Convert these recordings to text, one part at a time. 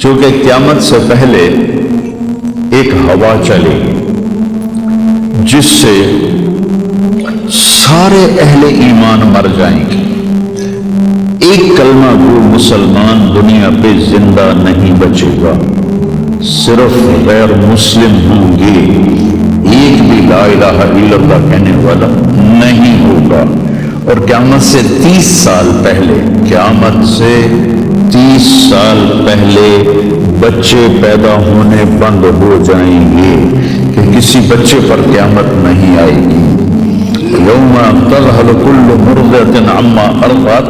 چونکہ قیامت سے پہلے ایک ہوا چلے جس سے سارے اہل ایمان مر جائیں گے، ایک کلمہ گو مسلمان دنیا پہ زندہ نہیں بچے گا، صرف غیر مسلم ہوں گے، ایک بھی لا الہ الا اللہ کہنے والا نہیں ہوگا۔ اور قیامت سے 30 سال پہلے، قیامت سے 30 سال پہلے بچے پیدا ہونے بند ہو جائیں گے کہ کسی بچے پر قیامت نہیں آئے گی۔ یوم تذہل کل مرضعۃ عما ارضعت،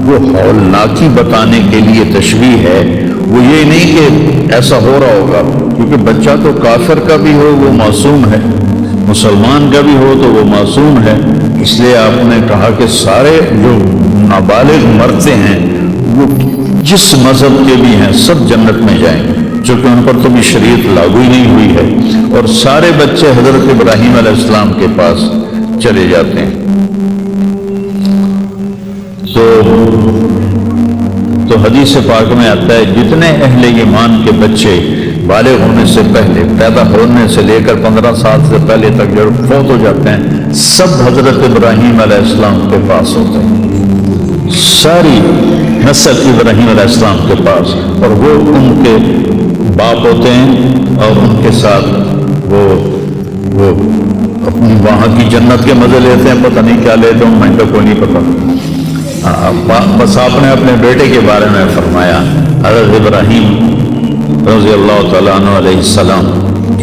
وہ ہولناکی بتانے کے لیے تشبیہ ہے، وہ یہ نہیں کہ ایسا ہو رہا ہوگا، کیونکہ بچہ تو کافر کا بھی ہو وہ معصوم ہے، مسلمان کا بھی ہو تو وہ معصوم ہے، اس لیے آپ نے کہا کہ سارے جو نابالغ مرتے ہیں وہ جس مذہب کے بھی ہیں سب جنت میں جائیں گے، چونکہ ان پر تو بھی شریعت لاگو ہی نہیں ہوئی ہے، اور سارے بچے حضرت ابراہیم علیہ السلام کے پاس چلے جاتے ہیں۔ تو حدیث پاک میں آتا ہے جتنے اہل ایمان کے بچے بالغ ہونے سے پہلے، پیدا ہونے سے لے کر 15 سال سے پہلے تک جو فوت ہو جاتے ہیں، سب حضرت ابراہیم علیہ السلام کے پاس ہوتے ہیں، ساری نسل ابراہیم علیہ السلام کے پاس، اور وہ ان کے باپ ہوتے ہیں، اور ان کے ساتھ وہ اپنی وہاں کی جنت کے مزے لیتے ہیں، پتہ نہیں کیا لیتے ہیں، میں تو کوئی نہیں پتہ۔ بس آپ نے اپنے بیٹے کے بارے میں فرمایا، حضرت ابراہیم رضی اللہ تعالیٰ عنہ علیہ السلام،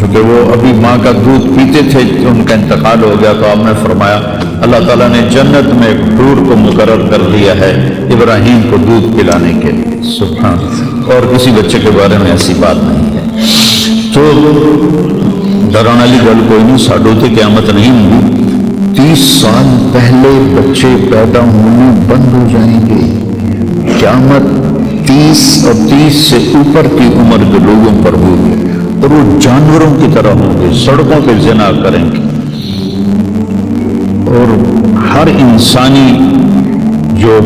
چونکہ وہ ابھی ماں کا دودھ پیتے تھے، ان کا انتقال ہو گیا، تو آپ نے فرمایا اللہ تعالیٰ نے جنت میں ایک حور کو مقرر کر دیا ہے ابراہیم کو دودھ پلانے کے لیے، سبحان اللہ، اور کسی بچے کے بارے میں ایسی بات نہیں ہے۔ تو ڈران والی گل کوئی نہیں، ساڈو تے قیامت نہیں ہوگی، 30 سال پہلے بچے پیدا ہونے بند ہو جائیں گے، قیامت 30 اور 30 سے اوپر کی عمر کے لوگوں پر ہوگی، اور وہ جانوروں کی طرح ہوں گے، سڑکوں پہ زنا کریں گے، اور ہر انسانی جو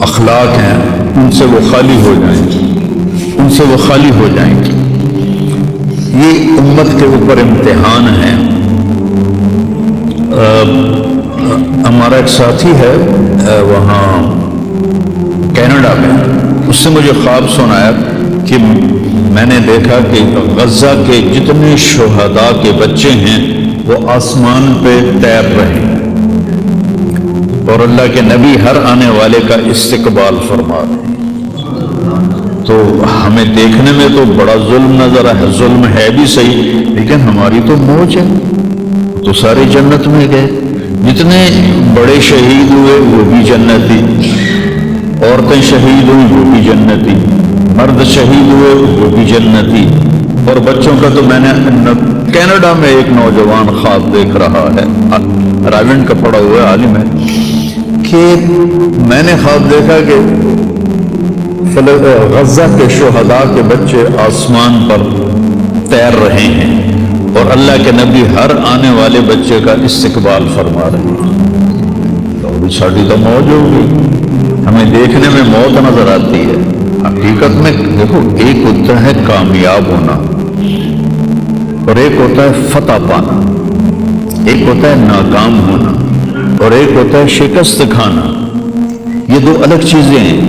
اخلاق ہیں ان سے وہ خالی ہو جائیں گے، ان سے وہ خالی ہو جائیں گے۔ یہ امت کے اوپر امتحان ہے۔ ہمارا ایک ساتھی ہے وہاں کینیڈا میں، اس سے مجھے خواب سنایا کہ میں نے دیکھا کہ غزہ کے جتنے شہداء کے بچے ہیں وہ آسمان پہ تیر رہے ہیں، اور اللہ کے نبی ہر آنے والے کا استقبال فرما رہے ہیں۔ تو ہمیں دیکھنے میں تو بڑا ظلم نظر ہے، ظلم ہے بھی صحیح، لیکن ہماری تو موج ہے، تو سارے جنت میں گئے، جتنے بڑے شہید ہوئے وہ بھی جنتی، عورتیں شہید ہوئی وہ بھی جنتی، مرد شہید ہوئے وہ بھی جنتی، اور بچوں کا تو میں نے کینیڈا میں ایک نوجوان خواب دیکھ رہا ہے، راولنڈ کا پڑھا ہوا عالم ہے، کہ میں نے خواب دیکھا کہ غزہ کے شہداء کے بچے آسمان پر تیر رہے ہیں، اور اللہ کے نبی ہر آنے والے بچے کا استقبال فرما رہے ہیں۔ تو ساڑی تو موج ہوگی، ہمیں دیکھنے میں موت نظر آتی ہے، حقیقت میں دیکھو ایک ہوتا ہے کامیاب ہونا، اور ایک ہوتا ہے فتح پانا، ایک ہوتا ہے ناکام ہونا، اور ایک ہوتا ہے شکست کھانا۔ یہ دو الگ چیزیں ہیں،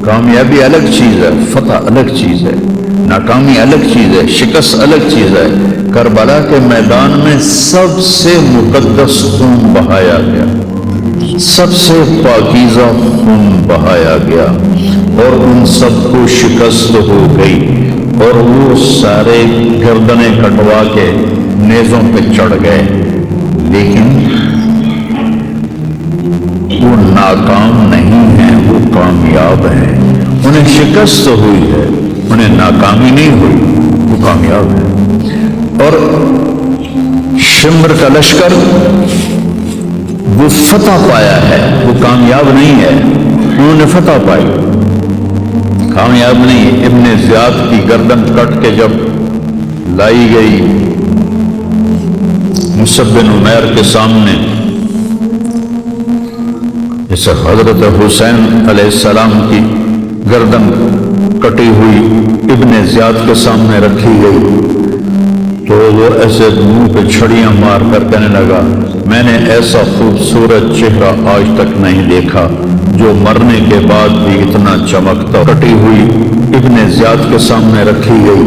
کامیابی الگ چیز ہے، فتح الگ چیز ہے، ناکامی الگ چیز ہے، شکست الگ چیز ہے۔ کربلا کے میدان میں سب سے مقدس خون بہایا گیا، سب سے پاکیزہ خون بہایا گیا، اور ان سب کو شکست ہو گئی، اور وہ سارے گردنیں کٹوا کے نیزوں پہ چڑھ گئے، لیکن وہ ناکام نہیں ہیں، وہ کامیاب ہیں۔ انہیں شکست ہوئی ہے، انہیں ناکامی نہیں ہوئی، وہ کامیاب ہے۔ اور شمر کا لشکر وہ فتح پایا ہے، وہ کامیاب نہیں ہے، انہوں نے فتح پائی، کامیاب نہیں۔ ابن زیاد کی گردن کٹ کے جب لائی گئی مصعب بن عمیر کے سامنے، جیسے حضرت حسین علیہ السلام کی گردن کٹی ہوئی ابن زیاد کے سامنے رکھی گئی تو وہ ایسے منہ پہ چھڑیاں مار کر کہنے لگا میں نے ایسا خوبصورت چہرہ آج تک نہیں دیکھا جو مرنے کے بعد بھی اتنا چمکتا۔ کٹی ہوئی ابن زیاد کے سامنے رکھی گئی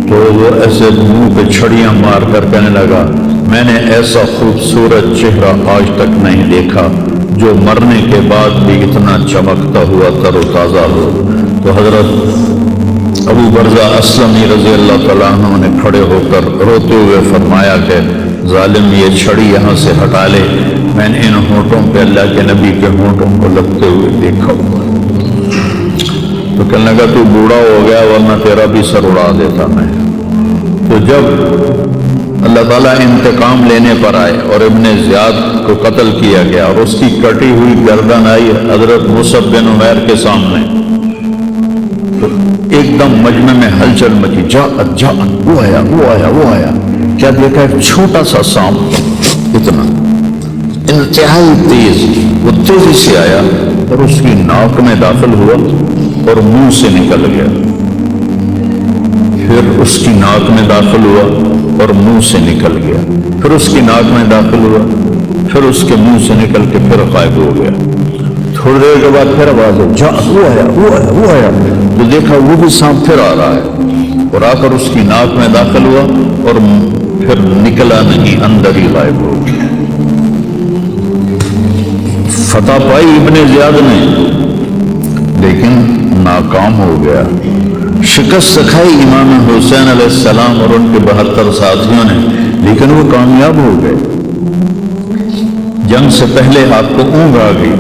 تو وہ ایسے منہ پہ چھڑیاں مار کر کہنے لگا میں نے ایسا خوبصورت چہرہ آج تک نہیں دیکھا جو مرنے کے بعد بھی اتنا چمکتا ہوا تر و تازہ ہو۔ تو حضرت ابو برزہ اسلمی رضی اللہ تعالیٰ عنہ نے کھڑے ہو کر روتے ہوئے فرمایا کہ ظالم یہ چھڑی یہاں سے ہٹا لے، میں نے ان ہونٹوں پہ اللہ کے نبی کے ہونٹوں کو لگتے ہوئے دیکھا ہوا۔ تو کہنے لگا تو بوڑھا ہو گیا ورنہ تیرا بھی سر اڑا دیتا میں۔ تو جب اللہ تعالیٰ انتقام لینے پر آئے اور ابن زیاد کو قتل کیا گیا اور اس کی کٹی ہوئی گردن آئی حضرت مصعب بن عمیر کے سامنے، تو ایک دم مجمع میں ہلچل مچی، جا وہ آیا کیا دیکھا؟ ایک چھوٹا سا سانپ، اتنا انتہائی تیز، وہ تیزی سے آیا اور اس کی ناک میں داخل ہوا اور منہ سے نکل گیا، پھر اس کی ناک میں داخل ہوا اور منہ سے نکل گیا، پھر اس کی ناک میں داخل ہوا، پھر اس کے منہ سے نکل کے پھر غائب ہو گیا۔ تھوڑی دیر کے بعد پھر آواز ہے وہ آیا تو دیکھا وہ بھی سانپ پھر آ رہا ہے اور آ کر اس کی ناک میں داخل ہوا اور پھر نکلا نہیں، اندر ہی غائب ہو گیا۔ فتح پائی ابن زیاد نے لیکن ناکام ہو گیا۔ شکست کھائی امام حسین علیہ السلام اور ان کے 72 ساتھیوں نے، لیکن وہ کامیاب ہو گئے۔ جنگ سے پہلے آپ کو اونگ آ گئی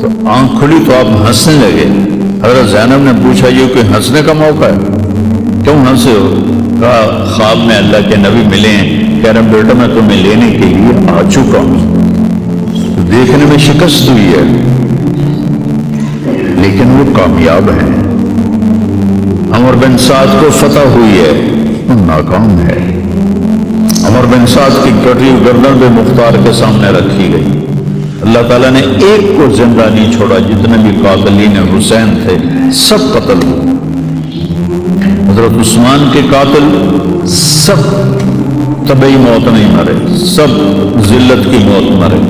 تو آنکھ کھلی تو آپ ہنسنے لگے۔ حضرت زینب نے پوچھا یہ کوئی ہنسنے کا موقع ہے، کیوں ہنسے ہو؟ کہا خواب میں اللہ کے نبی ملے ہیں، کہہ رہے بیٹا میں تمہیں لینے کے لیے آ چکا ہوں۔ دیکھنے میں شکست ہوئی ہے لیکن وہ کامیاب ہیں۔ عمر بن سعد کو فتح ہوئی ہے، وہ ناکام ہے۔ عمر بن سعد کی کٹی گردن پہ مختار کے سامنے رکھی گئی، اللہ تعالیٰ نے ایک کو زندہ نہیں چھوڑا، جتنے بھی قاتلین حسین تھے سب قتل ہوئے۔ حضرت عثمان کے قاتل سب طبعی موت نہیں مرے، سب ذلت کی موت مرے۔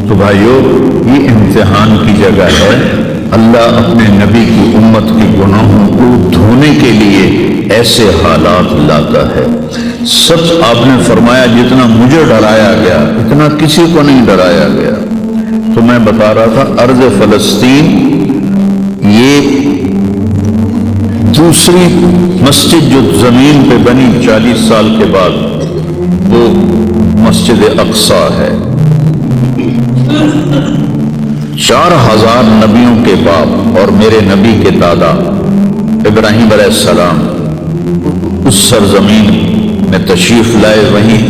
تو بھائیو یہ امتحان کی جگہ ہے، اللہ اپنے نبی کی امت کے گناہوں کو دھونے کے لیے ایسے حالات لاتا ہے۔ سچ آپ نے فرمایا جتنا مجھے ڈرایا گیا اتنا کسی کو نہیں ڈرایا گیا۔ تو میں بتا رہا تھا ارض فلسطین یہ دوسری مسجد جو زمین پہ بنی 40 سال کے بعد وہ مسجد اقصی ہے۔ 4000 نبیوں کے باپ اور میرے نبی کے دادا ابراہیم علیہ السلام اس سرزمین میں تشریف لائے، وہیں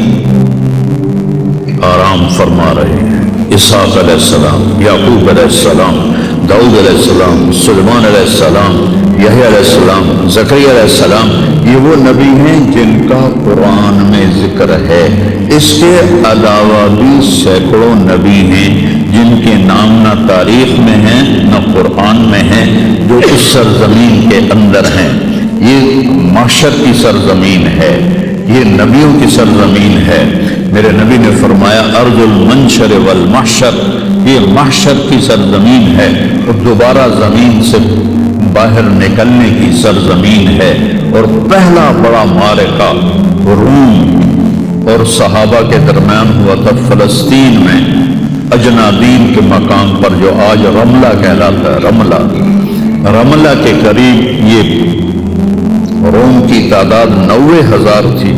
آرام فرما رہے ہیں۔ اسحاق علیہ السلام، یعقوب علیہ السلام، داؤد علیہ السلام، سلیمان علیہ السلام، یحییٰ علیہ السلام، زکریا علیہ السلام، یہ وہ نبی ہیں جن کا قرآن میں ذکر ہے۔ اس کے علاوہ بھی سینکڑوں نبی ہیں جن کے نام نہ تاریخ میں ہیں نہ قرآن میں ہیں، جو اس سرزمین کے اندر ہیں۔ یہ محشر کی سرزمین ہے، یہ نبیوں کی سرزمین ہے۔ میرے نبی نے فرمایا ارض المنشر والمحشر، یہ محشر کی سرزمین ہے اور دوبارہ زمین سے باہر نکلنے کی سرزمین ہے۔ اور پہلا بڑا معرکہ روم اور صحابہ کے درمیان ہوا تھا فلسطین میں، اجنادین کے مقام پر جو آج رملہ کہلاتا ہے۔ رملہ کے قریب یہ روم کی تعداد 90,000 تھی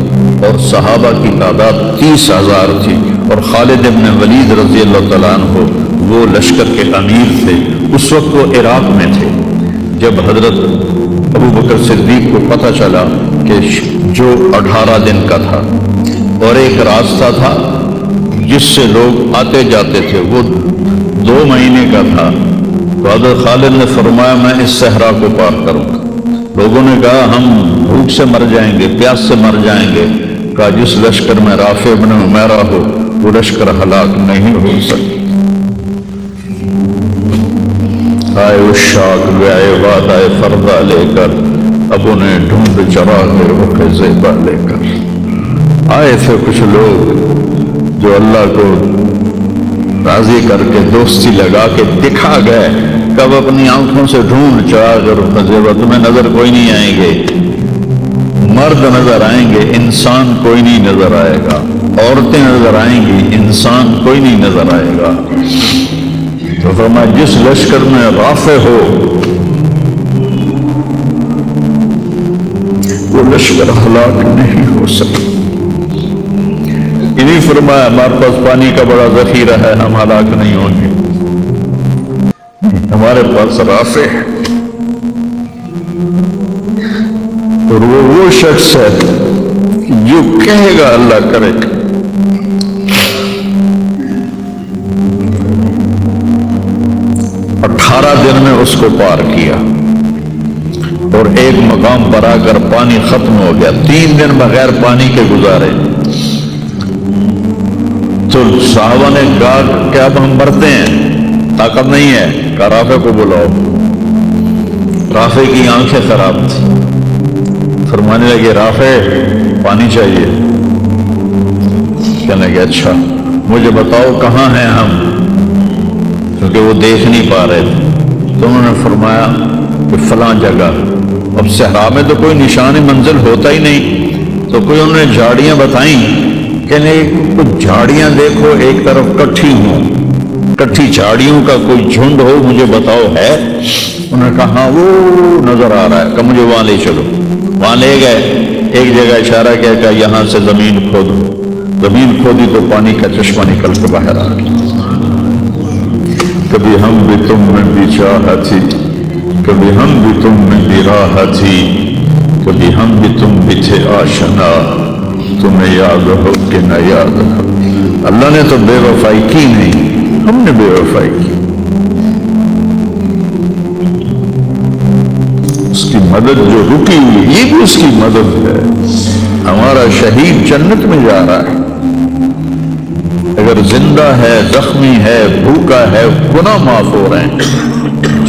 اور صحابہ کی تعداد 30,000 تھی، اور خالد ابن ولید رضی اللہ تعالیٰ عنہ وہ لشکر کے امیر تھے۔ اس وقت وہ عراق میں تھے جب حضرت ابو بکر صدیق کو پتہ چلا کہ جو 18 دن کا تھا اور ایک راستہ تھا جس سے لوگ آتے جاتے تھے وہ 2 مہینے کا تھا، تو حضرت خالد نے فرمایا میں اس صحرا کو پار کروں گا۔ لوگوں نے کہا ہم بھوک سے مر جائیں گے، پیاس سے مر جائیں گے۔ کہا جس لشکر میں رافع بن عمیرہ ہو وہ لشکر ہلاک نہیں ہو سکتا۔ آئے اشاق وے وعدہ فردا لے کر اب انہیں ڈھونڈ چرا کے رخ زیبا لے کر آئے تھے کچھ لوگ جو اللہ کو راضی کر کے دوستی لگا کے دکھا گئے، کب اپنی آنکھوں سے ڈھونڈ چرا کر رخ زیبا، تمہیں نظر کوئی نہیں آئیں گے، مرد نظر آئیں گے، انسان کوئی نہیں نظر آئے گا، عورتیں نظر آئیں گی، انسان کوئی نہیں نظر آئے گا۔ تو فرمایا جس لشکر میں رافع ہو وہ لشکر ہلاک نہیں ہو سکتا۔ انہیں فرمایا ہمارے پاس پانی کا بڑا ذخیرہ ہے، ہم ہلاک نہیں ہوں گے، ہمارے پاس رافع ہے۔ اور وہ شخص ہے جو کہے گا اللہ کرے گا۔ 18 دن میں اس کو پار کیا اور ایک مقام پر آ کر پانی ختم ہو گیا، 3 دن بغیر پانی کے گزارے۔ تو صحابہ نے کہا کہ اب ہم مرتے ہیں، طاقت نہیں ہے، کہا رافع کو بلاؤ۔ رافع کی آنکھیں خراب تھی، فرمانے لگے رافع پانی چاہیے، کہنے لگے اچھا مجھے بتاؤ کہاں ہیں ہم، کیونکہ وہ دیکھ نہیں پا رہے تھے۔ تو انہوں نے فرمایا کہ فلاں جگہ۔ اب صحرا میں تو کوئی نشان منزل ہوتا ہی نہیں، تو کوئی انہوں نے جھاڑیاں بتائیں، کہنے کچھ جھاڑیاں دیکھو ایک طرف کٹھی ہوں، کٹھی جھاڑیوں کا کوئی جھنڈ ہو، مجھے بتاؤ ہے؟ انہوں نے کہا ہاں وہ نظر آ رہا ہے، کہ مجھے وہاں لے چلو۔ وہاں لے گئے، ایک جگہ اشارہ کیا کہ یہاں سے زمین کھودو، زمین کھودی تو پانی کا چشمہ نکل کے باہر آ گیا۔ کبھی ہم بھی تم میں بھی چاہت تھی، کبھی ہم بھی تم میں بھی راہ تھی، کبھی ہم بھی تم بھی تھے آشنا، تمہیں یاد ہو کہ نہ یاد ہو۔ اللہ نے تو بے وفائی کی نہیں، ہم نے بے وفائی کی۔ اس کی مدد جو رکی ہوئی یہ بھی اس کی مدد ہے۔ ہمارا شہید جنت میں جا رہا ہے، اگر زندہ ہے، زخمی ہے، بھوکا ہے، گناہ معاف ہو رہے ہیں۔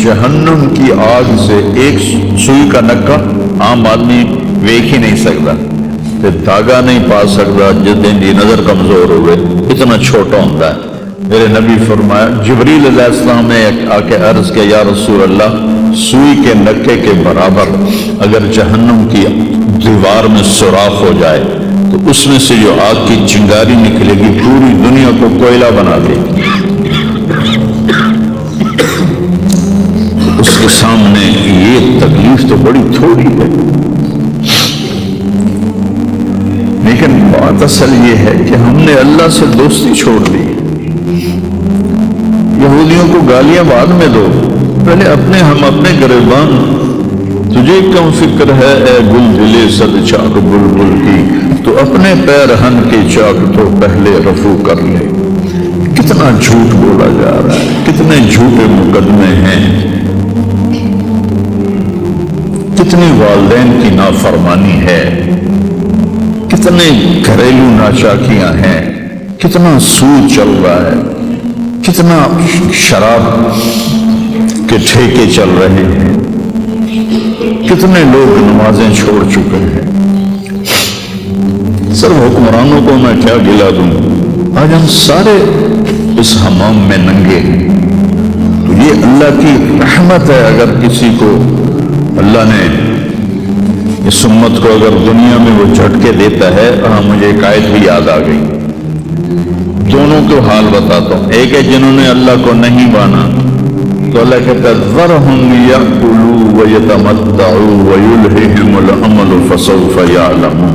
جہنم کی آگ سے ایک سوئی کا نکا عام آدمی دیکھ ہی نہیں سکتا، پھر دھاگا نہیں پا سکتا، جس دن کی نظر کمزور ہوئے اتنا چھوٹا ہوتا ہے۔ میرے نبی فرمایا، جبریل علیہ السلام نے آ کے عرض کیا یا رسول اللہ، سوئی کے نکے کے برابر اگر جہنم کی دیوار میں سوراخ ہو جائے تو اس میں سے جو آگ کی چنگاری نکلے گی پوری دنیا کو کوئلہ بنا دے گی۔ اس کے سامنے یہ تکلیف تو بڑی تھوڑی ہے، لیکن بات اصل یہ ہے کہ ہم نے اللہ سے دوستی چھوڑ دی۔ یہودیوں کو گالیاں بعد میں دو، پہلے ہم اپنے گریبان۔ تجھے کم فکر ہے اے گل دلے صد چاک بلبل کی، تو اپنے پیرہن کی چاک تو پہلے رفو کر لے۔ کتنا جھوٹ بولا جا رہا ہے، کتنے جھوٹے مقدمے ہیں، کتنی والدین کی نافرمانی ہے، کتنے گھریلو ناچاکیاں ہیں، کتنا سود چل رہا ہے، کتنا شراب کے ٹھیکے چل رہے ہیں، کتنے لوگ نمازیں چھوڑ چکے ہیں۔ سر حکمرانوں کو میں کیا گلا دوں، آج ہم سارے اس حمام میں ننگے ہیں۔ تو یہ اللہ کی رحمت ہے، اگر کسی کو اللہ نے اس امت کو اگر دنیا میں وہ جھٹکے دیتا ہے۔ مجھے ایک آیت بھی یاد آ گئی، دونوں کو حال بتاتا ہوں۔ ایک ہے جنہوں نے اللہ کو نہیں مانا، تو اللہ کہتا ہے ذرہم یأکلوا ویتمتعوا ویلہہم الامل فسوف یعلمون۔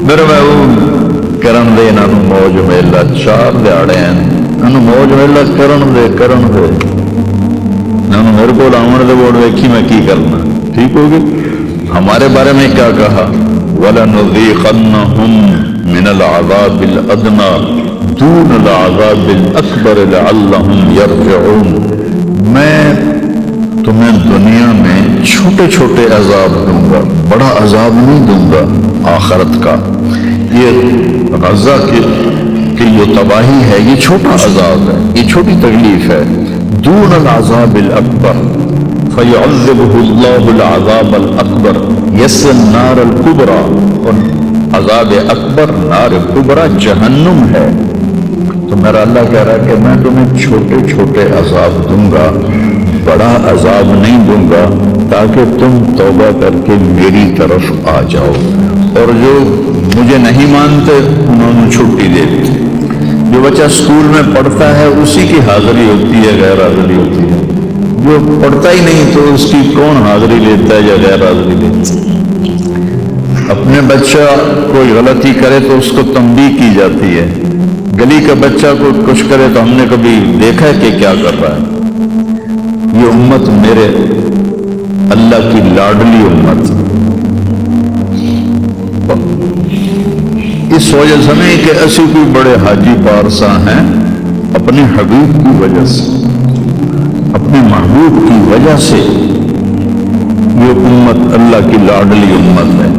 میرے محبوب کرن دے انہوں موج میلا، 4 دیہڑے ہیں انہوں موج میلا کرن دے انہوں میرے کو آمن دے بوڑ دیکھی میں کی کرنا، ٹھیک ہوگی۔ ہمارے بارے میں کیا کہا، وَلَنُذِيقَنَّهُمْ مِنَ الْعَذَابِ الْأَدْنَى دُونَ الْعَذَابِ الْأَكْبَرِ لَعَلَّهُمْ يَرْجِعُونَ۔ میں تمہیں دنیا میں چھوٹے چھوٹے عذاب دوں گا، بڑا عذاب نہیں دوں گا آخرت کا۔ یہ غزہ کی جو تباہی ہے یہ چھوٹا عذاب ہے، یہ چھوٹی تکلیف ہے۔ دون العذاب الاکبر فیعذبہ اللہ العذاب الاکبر، یصل النار الکبریٰ، اور عذاب اکبر نار کبریٰ جہنم ہے۔ تو میرا اللہ کہہ رہا ہے کہ میں تمہیں چھوٹے چھوٹے عذاب دوں گا، بڑا عذاب نہیں دوں گا، تاکہ تم توبہ کر کے میری طرف آ جاؤ۔ اور جو مجھے نہیں مانتے انہوں نے چھٹی دے دی۔ جو بچہ اسکول میں پڑھتا ہے اسی کی حاضری ہوتی ہے، غیر حاضری ہوتی ہے۔ جو پڑھتا ہی نہیں تو اس کی کون حاضری لیتا ہے یا غیر حاضری لیتا ہے؟ اپنے بچہ کوئی غلطی کرے تو اس کو تنبیہ کی جاتی ہے، گلی کا بچہ کو کچھ کرے تو ہم نے کبھی دیکھا ہے کہ کیا کر رہا ہے؟ یہ امت میرے اللہ کی لاڈلی امت، اس وجہ سے نہیں کہ ایسے کوئی بڑے حاجی پارسا ہیں، اپنے حبیب کی وجہ سے، اپنے محبوب کی وجہ سے یہ امت اللہ کی لاڈلی امت ہے۔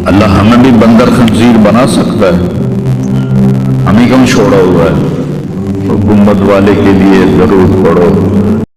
اللہ ہمیں بھی بندر خنزیر بنا سکتا ہے، ہمیں کیوں چھوڑا ہوا ہے؟ تو گنبد والے کے لیے درود پڑھو۔